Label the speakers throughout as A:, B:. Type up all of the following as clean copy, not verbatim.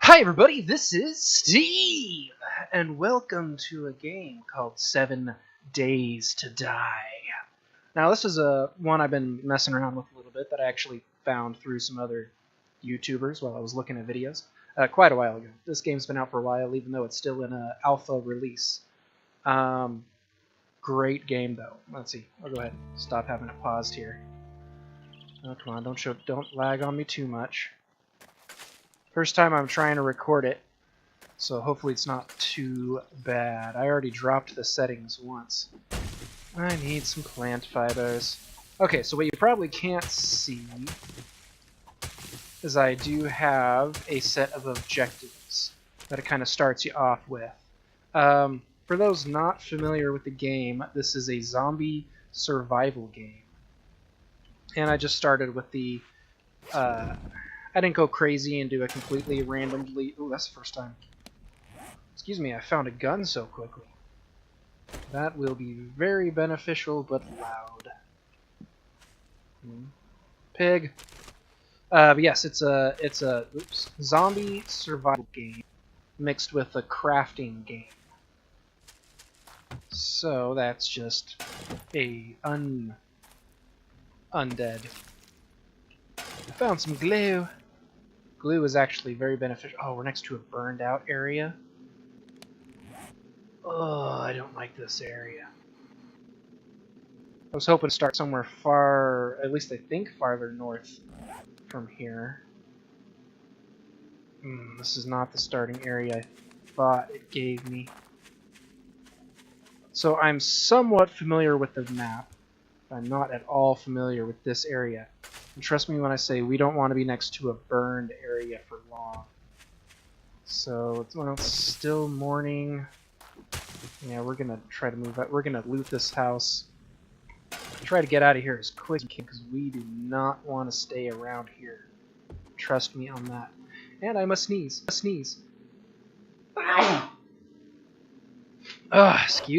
A: Hi everybody, this is Steve, and welcome to a game called 7 Days to Die. Now this is one I've been messing around with a little bit that I actually found through some other YouTubers while I was looking at videos quite a while ago. This game's been out for a while, even though it's still in an alpha release. Great game though. Let's see, I'll go ahead and stop having it paused here. Oh, come on, don't lag on me too much. First time I'm trying to record it, so hopefully it's not too bad. I already dropped the settings once. I need some plant fibers. Okay, so what you probably can't see is I do have a set of objectives that it kind of starts you off with. For those not familiar with the game, this is a zombie survival game. And I just started with the... I didn't go crazy and do a completely randomly... Ooh, that's the first time. Excuse me, I found a gun so quickly. That will be very beneficial, but loud. Pig. But yes, it's a zombie survival game mixed with a crafting game. So that's just a undead. I found some glue. Glue is actually very beneficial. Oh, we're next to a burned out area. Oh, I don't like this area. I was hoping to start somewhere far, at least I think farther north from here. This is not the starting area I thought it gave me. So I'm somewhat familiar with the map. I'm not at all familiar with this area. And trust me when I say we don't want to be next to a burned area for long. So it's still morning. Yeah, we're gonna try to move out. We're gonna loot this house. Try to get out of here as quick as we can because we do not want to stay around here. Trust me on that. And I must sneeze. Excuse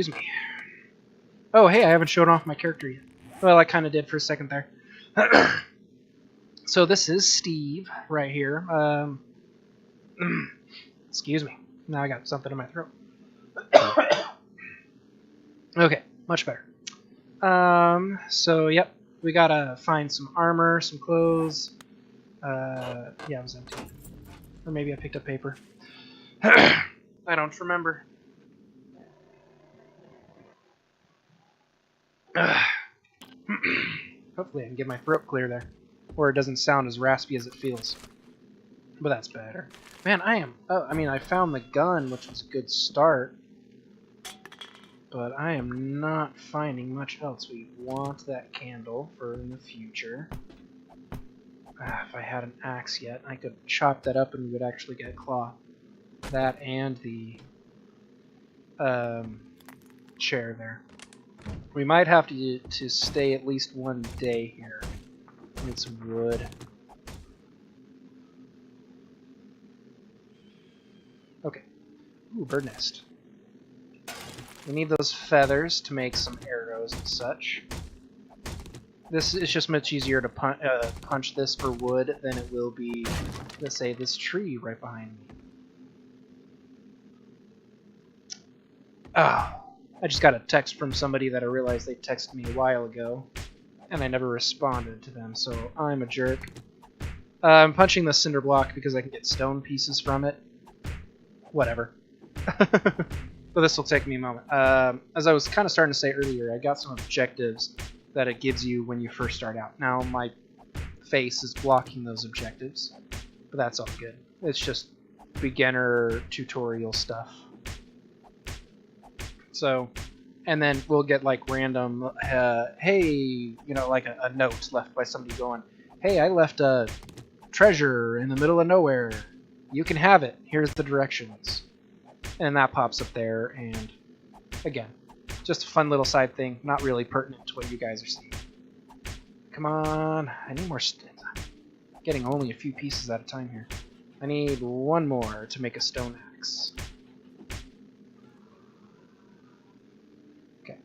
A: me. Oh, hey, I haven't shown off my character yet. Well, I kind of did for a second there. So this is Steve right here. Excuse me. Now I got something in my throat. Okay, much better. So yep, we gotta find some armor, some clothes. Yeah, it was empty. Or maybe I picked up paper. I don't remember. Hopefully I can get my throat clear there. Or it doesn't sound as raspy as it feels. But that's better. Man, I found the gun, which was a good start. But I am not finding much else. We want that candle for in the future. If I had an axe yet, I could chop that up and we would actually get cloth. That and the chair there. We might have to stay at least one day here. Need some wood. Okay. Ooh, bird nest. We need those feathers to make some arrows and such. This is just much easier to punch this for wood than it will be, let's say, this tree right behind me. I just got a text from somebody that I realized they texted me a while ago, and I never responded to them, so I'm a jerk. I'm punching the cinder block because I can get stone pieces from it. Whatever. But this will take me a moment. As I was kind of starting to say earlier, I got some objectives that it gives you when you first start out. Now my face is blocking those objectives, but that's all good. It's just beginner tutorial stuff. So, and then we'll get like random, hey, you know, like a note left by somebody going, hey, I left a treasure in the middle of nowhere. You can have it. Here's the directions. And that pops up there, and again, just a fun little side thing, not really pertinent to what you guys are seeing. Come on, I need more I'm getting only a few pieces at a time here. I need one more to make a stone axe. Okay,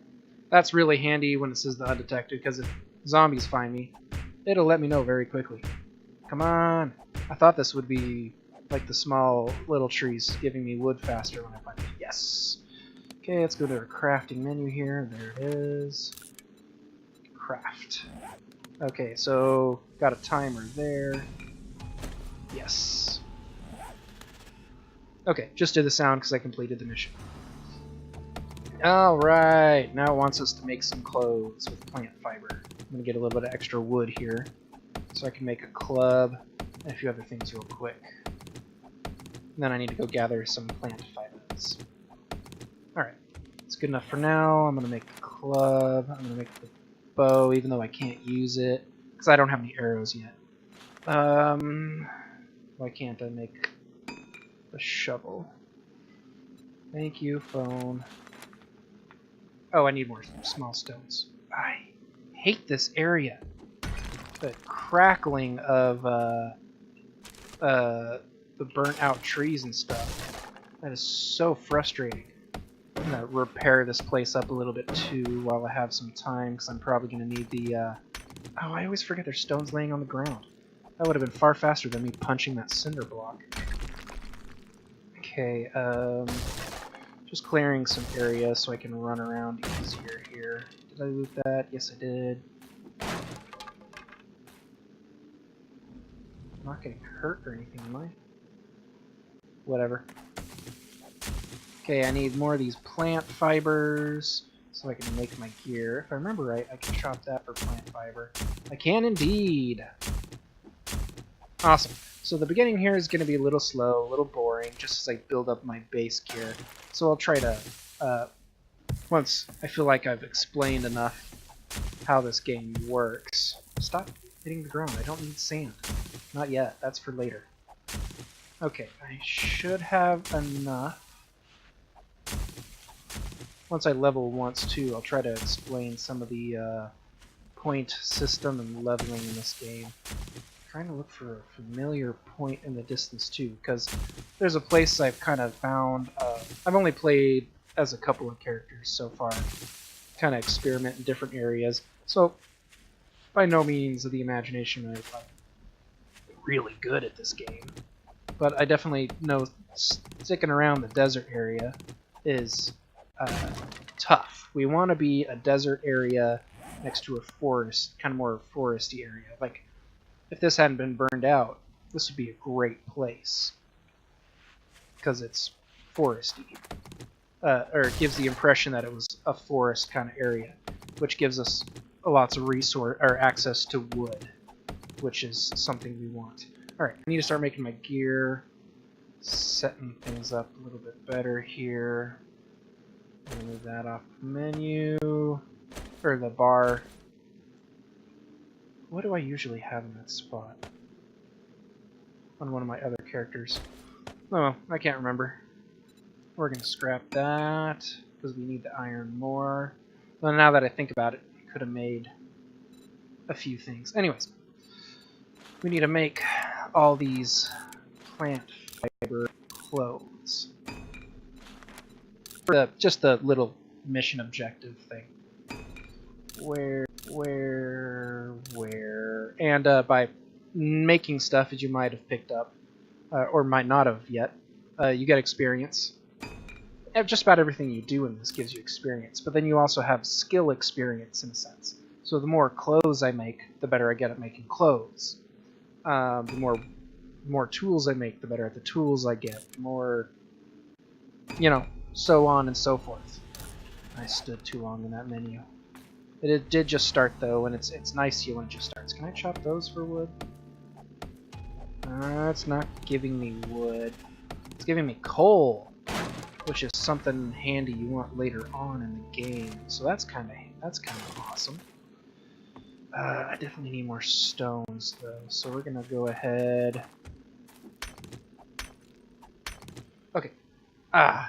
A: that's really handy when it says the undetected, because if zombies find me, it'll let me know very quickly. Come on, I thought this would be Like the small little trees giving me wood faster when I find it. Yes! Okay, let's go to our crafting menu here. There it is. Craft. Okay, so got a timer there. Yes. Okay, just did the sound because I completed the mission. Alright, now it wants us to make some clothes with plant fiber. I'm going to get a little bit of extra wood here so I can make a club and a few other things real quick. And then I need to go gather some plant fibers. Alright, it's good enough for now. I'm going to make the club. I'm going to make the bow, even though I can't use it because I don't have any arrows yet. Why can't I make the shovel? Thank you, phone. Oh, I need more small stones. I hate this area. The crackling of the burnt out trees and stuff. That is so frustrating. I'm gonna repair this place up a little bit too while I have some time, because I'm probably gonna need the oh, I always forget there's stones laying on the ground. That would have been far faster than me punching that cinder block. Okay, just clearing some area so I can run around easier here. Did I loot that? Yes, I did. I'm not getting hurt or anything, am I? Whatever. Okay, I need more of these plant fibers so I can make my gear. If I remember right, I can chop that for plant fiber. I can indeed! Awesome. So the beginning here is going to be a little slow, a little boring, just as I build up my base gear. So I'll try to, once I feel like I've explained enough how this game works. Stop hitting the ground, I don't need sand. Not yet, that's for later. Okay, I should have enough. Once I level once too, I'll try to explain some of the point system and leveling in this game. Trying to look for a familiar point in the distance too, because there's a place I've kind of found. I've only played as a couple of characters so far, kind of experiment in different areas, so by no means of the imagination I'm really good at this game, but I definitely know sticking around the desert area is tough. We want to be a desert area next to a forest, kind of more foresty area, like. If this hadn't been burned out, this would be a great place. Because it's foresty. Or it gives the impression that it was a forest kind of area. Which gives us lots of resource or access to wood. Which is something we want. Alright, I need to start making my gear. Setting things up a little bit better here. Move that off the menu. Or the bar. What do I usually have in that spot? On one of my other characters. Oh, I can't remember. We're going to scrap that, because we need the iron more. Well, now that I think about it, I could have made a few things. Anyways, we need to make all these plant fiber clothes. For just the little mission objective thing. Where? And by making stuff, as you might have picked up, or might not have yet, you get experience. Just about everything you do in this gives you experience, but then you also have skill experience in a sense. So the more clothes I make, the better I get at making clothes. The more tools I make, the better at the tools I get. The more, you know, so on and so forth. I stood too long in that menu. It did just start though, and it's nice when it just starts. Can I chop those for wood? It's not giving me wood. It's giving me coal, which is something handy you want later on in the game. So that's kind of awesome. I definitely need more stones though, so we're gonna go ahead. Okay.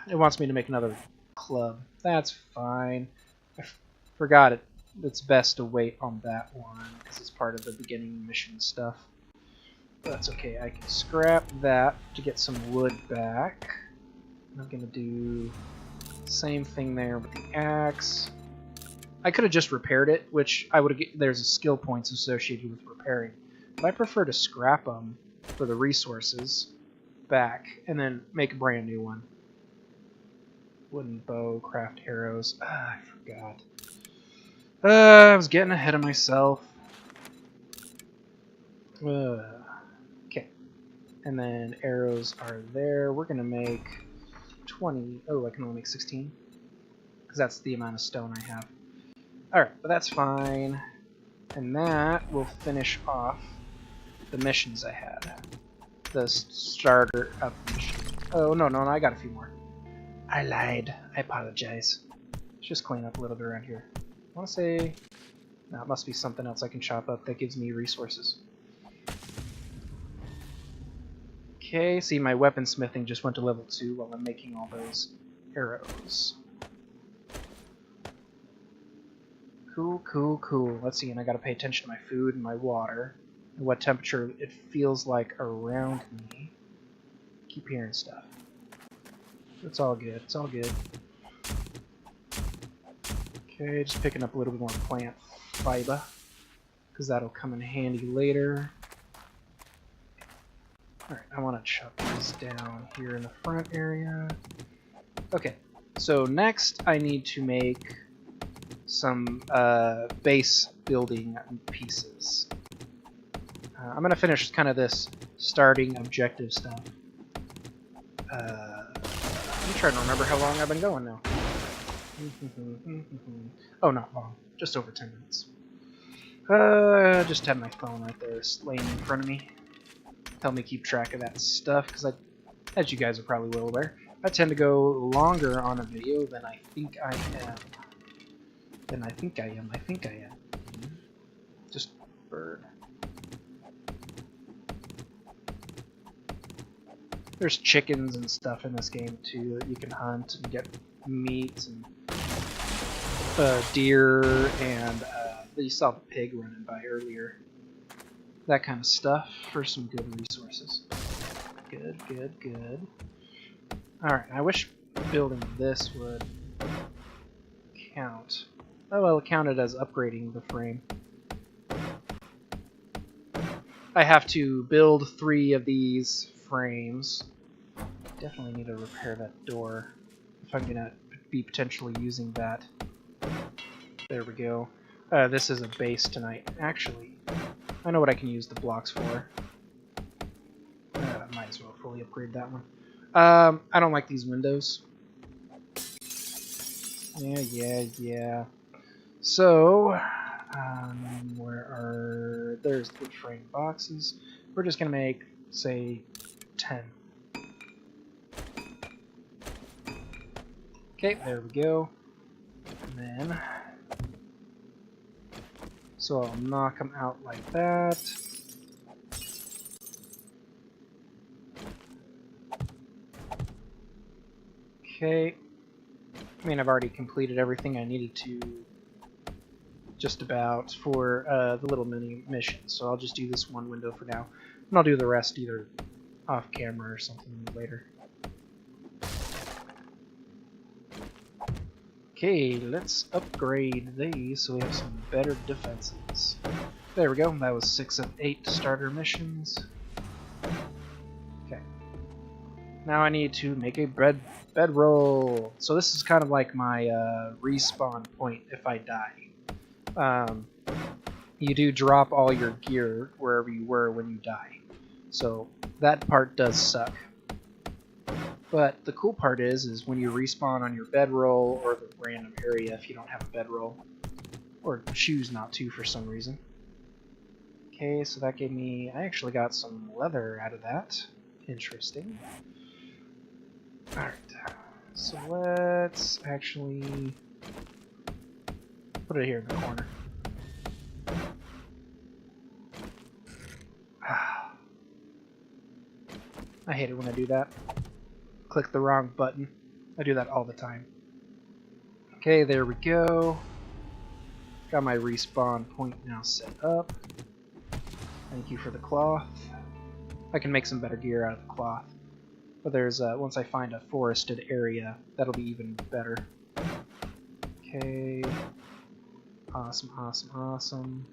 A: It wants me to make another club. That's fine. I forgot it. It's best to wait on that one because it's part of the beginning mission stuff. But that's okay. I can scrap that to get some wood back. I'm gonna do the same thing there with the axe. I could have just repaired it, which I would have. There's a skill points associated with repairing, but I prefer to scrap them for the resources. back and then make a brand new one. Wooden bow, craft arrows. I forgot. I was getting ahead of myself. Okay. And then arrows are there. We're going to make 20. Oh, I can only make 16. Because that's the amount of stone I have. Alright, but that's fine. And that will finish off the missions I had. The starter up mission. Oh, no, I got a few more. I lied. I apologize. Let's just clean up a little bit around here. I want to say... No, it must be something else I can chop up that gives me resources. Okay, see, my weaponsmithing just went to level 2 while I'm making all those arrows. Cool. Let's see, and I gotta pay attention to my food and my water, and what temperature it feels like around me. Keep hearing stuff. It's all good, Okay, just picking up a little bit more plant fiber, because that'll come in handy later. Alright, I want to chop these down here in the front area. Okay, so next I need to make some base building pieces. I'm going to finish kind of this starting objective stuff. I'm trying to remember how long I've been going now. Oh, not long. Just over 10 minutes. Just have my phone right there laying in front of me. Help me keep track of that stuff, because as you guys are probably well aware, I tend to go longer on a video than I think I am. I think I am. Just bird. There's chickens and stuff in this game too that you can hunt and get meat and deer and you saw the pig running by earlier. That kind of stuff for some good resources. Good. Alright, I wish building this would count. Oh, well, it counted as upgrading the frame. I have to build 3 of these frames. Definitely need to repair that door if I'm gonna be potentially using that. There we go. This is a base tonight. Actually, I know what I can use the blocks for. Might as well fully upgrade that one. I don't like these windows. Yeah. So, there's the frame boxes. We're just gonna make, say, 10. Okay, there we go. And then, so I'll knock them out like that. Okay. I mean, I've already completed everything I needed to just about for the little mini mission, so I'll just do this one window for now, and I'll do the rest either off camera or something later. Okay, let's upgrade these so we have some better defenses. There we go, that was 6 of 8 starter missions. Okay. Now I need to make a bedroll. So this is kind of like my respawn point if I die. You do drop all your gear wherever you were when you die. So that part does suck. But the cool part is when you respawn on your bedroll or the random area if you don't have a bedroll, or choose not to for some reason. Okay, so that gave me, I actually got some leather out of that. Interesting. Alright, so let's actually put it here in the corner. I hate it when I do that. Click the wrong button. I do that all the time. Okay, there we go. Got my respawn point now set up. Thank you for the cloth. I can make some better gear out of the cloth. But there's, once I find a forested area, that'll be even better. Okay. Awesome.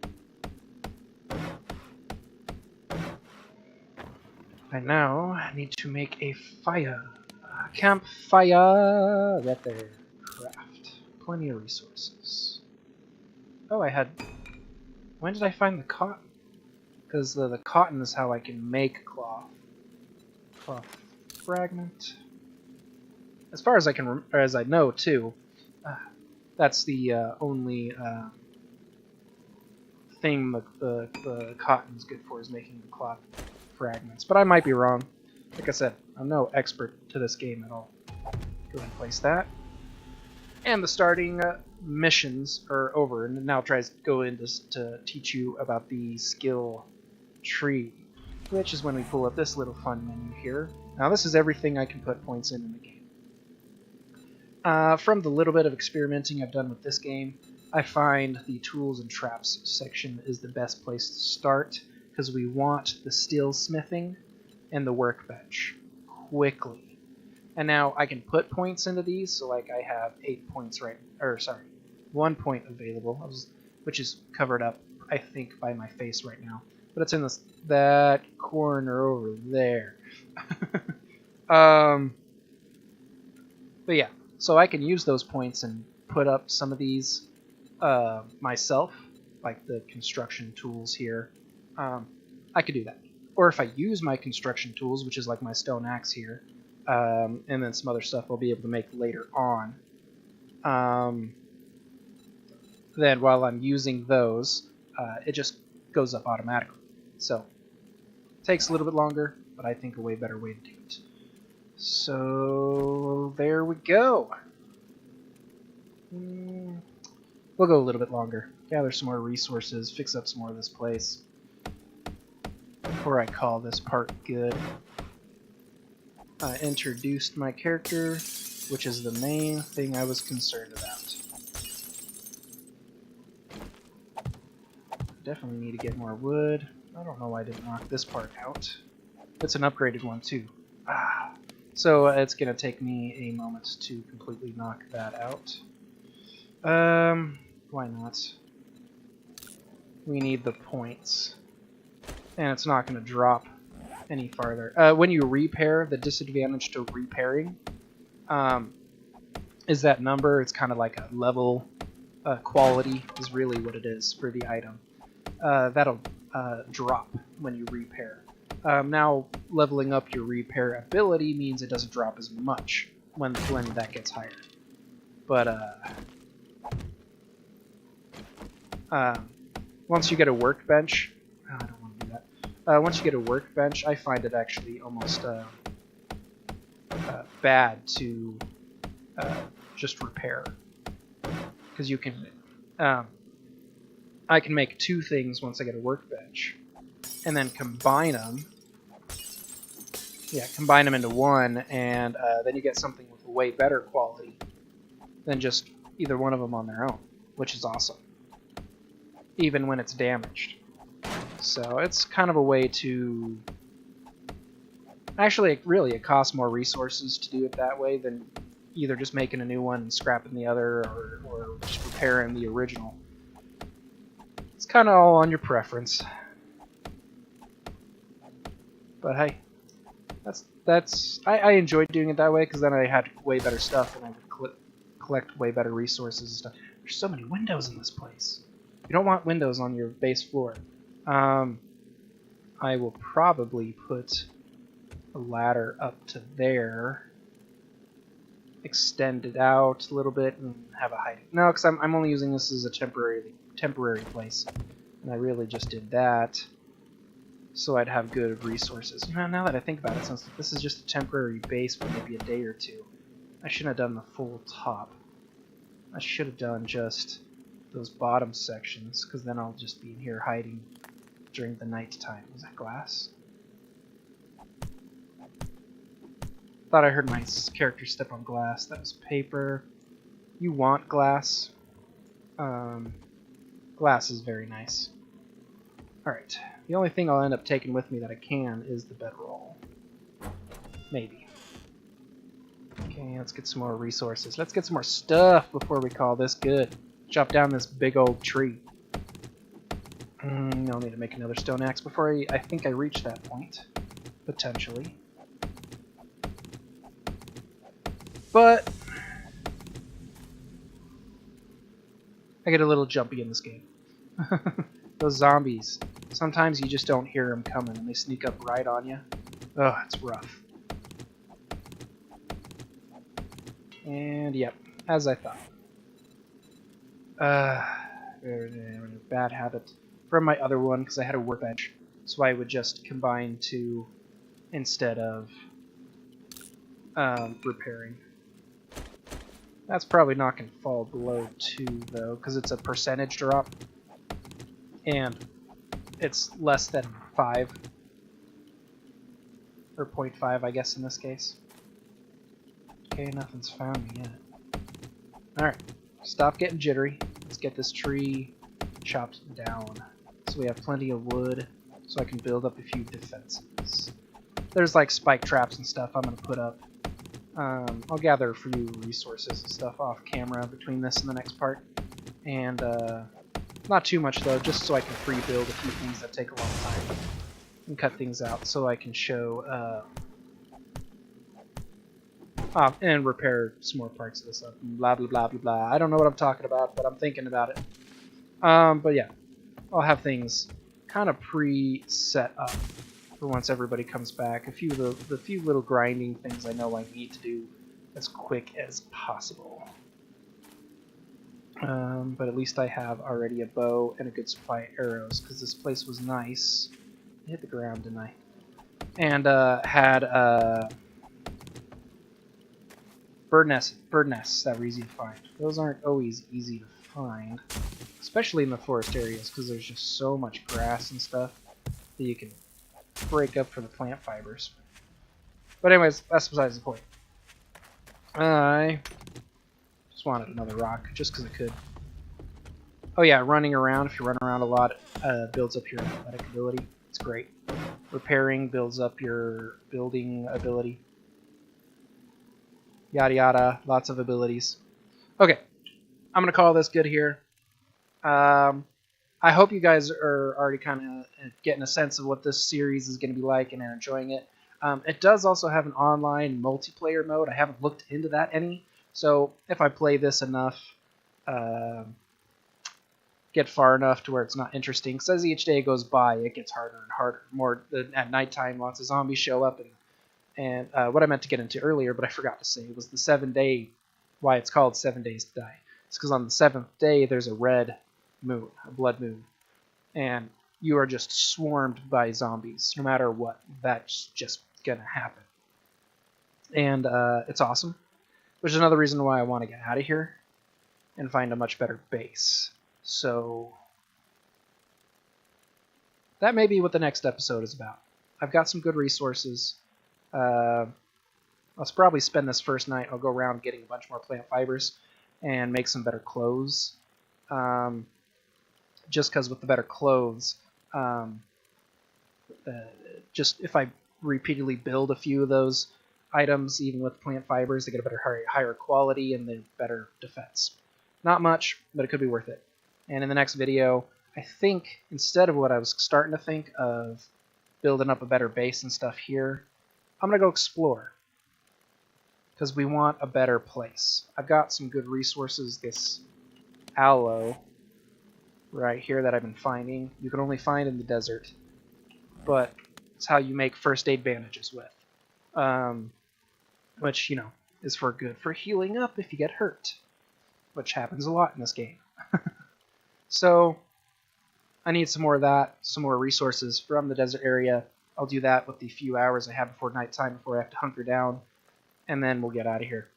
A: I now need to make a fire. Campfire! Right there. Craft. Plenty of resources. Oh, I had... When did I find the cotton? Because the cotton is how I can make cloth. Cloth fragment. As far as I can, or as I know too, that's the only thing the cotton's good for is making the cloth fragments. But I might be wrong. Like I said, I'm no expert to this game at all. Go ahead and place that. And the starting missions are over, and now tries to go in to teach you about the skill tree, which is when we pull up this little fun menu here. Now this is everything I can put points in the game. From the little bit of experimenting I've done with this game, I find the tools and traps section is the best place to start, because we want the steel smithing and the workbench quickly. And now I can put points into these, so like I have 8 points 1 point available, which is covered up, I think, by my face right now. But it's in that corner over there. But yeah, so I can use those points and put up some of these myself, like the construction tools here. I could do that. Or if I use my construction tools, which is like my stone axe here, and then some other stuff I'll be able to make later on, then while I'm using those, it just goes up automatically. So, it takes a little bit longer, but I think a way better way to do it. So, there we go. We'll go a little bit longer. Gather some more resources, fix up some more of this place before I call this part good. I introduced my character, which is the main thing I was concerned about. Definitely need to get more wood. I don't know why I didn't knock this part out. It's an upgraded one too. So it's going to take me a moment to completely knock that out. Why not? We need the points. And it's not going to drop any farther. When you repair, the disadvantage to repairing is that number. It's kind of like a level quality is really what it is for the item. That'll drop when you repair. Now, leveling up your repair ability means it doesn't drop as much when that gets higher. But once you get a workbench, I don't want to do that. Once you get a workbench, I find it actually almost bad to just repair, because you can. I can make two things once I get a workbench, and then combine them. Yeah, combine them into one, and then you get something with a way better quality than just either one of them on their own, which is awesome, even when it's damaged. So it's kind of a way to... Actually, really, it costs more resources to do it that way than either just making a new one and scrapping the other, or just repairing the original. It's kind of all on your preference. But hey, I enjoyed doing it that way, because then I had way better stuff and I would collect way better resources and stuff. There's so many windows in this place. You don't want windows on your base floor. I will probably put a ladder up to there, extend it out a little bit, and have a hiding. No, because I'm only using this as a temporary place, and I really just did that so I'd have good resources. You know, now that I think about it, since this is just a temporary base for maybe a day or two, I shouldn't have done the full top. I should have done just those bottom sections, because then I'll just be in here hiding during the night time. Was that glass? Thought I heard my character step on glass. That was paper. You want glass. Glass is very nice. Alright. The only thing I'll end up taking with me that I can is the bedroll. Maybe. Okay, let's get some more resources. Let's get some more stuff before we call this good. Chop down this big old tree. I'll need to make another stone axe before I think I reach that point. potentially. But I get a little jumpy in this game. Those zombies. Sometimes you just don't hear them coming and they sneak up right on you. Ugh, it's rough. And yep, as I thought. Bad habit from my other one because I had a workbench, so I would just combine two instead of repairing. That's probably not going to fall below 2 though, because it's a percentage drop, and it's less than 5 or 0.5, I guess, in this case. Okay, nothing's found me yet. Alright, stop getting jittery. Let's get this tree chopped down so we have plenty of wood so I can build up a few defenses. There's like spike traps and stuff I'm going to put up. I'll gather a few resources and stuff off camera between this and the next part. And not too much though, just so I can pre-build a few things that take a long time. And cut things out so I can show and repair some more parts of this up. Blah blah blah blah blah. I don't know what I'm talking about, but I'm thinking about it. But yeah, I'll have things kind of pre-set up for once everybody comes back. A few of the few little grinding things I know I need to do as quick as possible. But at least I have already a bow and a good supply of arrows, because this place was nice. I hit the ground, didn't I? And had bird nests that were easy to find. Those aren't always easy to find, especially in the forest areas, because there's just so much grass and stuff that you can break up for the plant fibers. But anyways, that's besides the point. I just wanted another rock, just because I could. Oh yeah, running around, if you run around a lot, builds up your athletic ability. It's great. Repairing builds up your building ability. Yada yada, lots of abilities. Okay, I'm going to call this good here. I hope you guys are already kind of getting a sense of what this series is going to be like and are enjoying it. It does also have an online multiplayer mode. I haven't looked into that any, so if I play this enough, get far enough to where it's not interesting, because as each day goes by, it gets harder and harder. More at nighttime, lots of zombies show up, and what I meant to get into earlier, but I forgot to say, was the 7-day, why it's called 7 Days to Die. It's because on the 7th day, there's a red moon, a blood moon, and you are just swarmed by zombies, no matter what. That's just gonna happen. And it's awesome, which is another reason why I want to get out of here and find a much better base. So that may be what the next episode is about. I've got some good resources. I'll probably spend this first night. I'll go around getting a bunch more plant fibers and make some better clothes. Just because with the better clothes, just if I repeatedly build a few of those items, even with plant fibers, they get a better, higher quality and the better defense. Not much, but it could be worth it. And in the next video, I think instead of what I was starting to think of building up a better base and stuff here, I'm going to go explore, because we want a better place. I've got some good resources. This aloe right here that I've been finding, you can only find in the desert, but it's how you make first aid bandages with, which, you know, is for healing up if you get hurt, which happens a lot in this game. So I need some more of that, some more resources from the desert area. I'll do that with the few hours I have before nighttime, before I have to hunker down, and then we'll get out of here.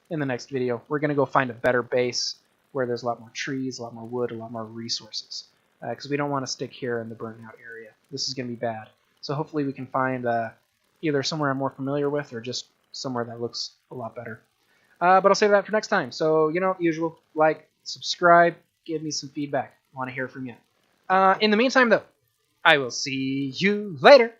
A: In the next video, we're going to go find a better base where there's a lot more trees, a lot more wood, a lot more resources, because we don't want to stick here in the burnt out area. This is going to be bad. So hopefully we can find either somewhere I'm more familiar with or just somewhere that looks a lot better. But I'll save that for next time. So, you know, usual, like, subscribe, give me some feedback. I want to hear from you. In the meantime, though, I will see you later.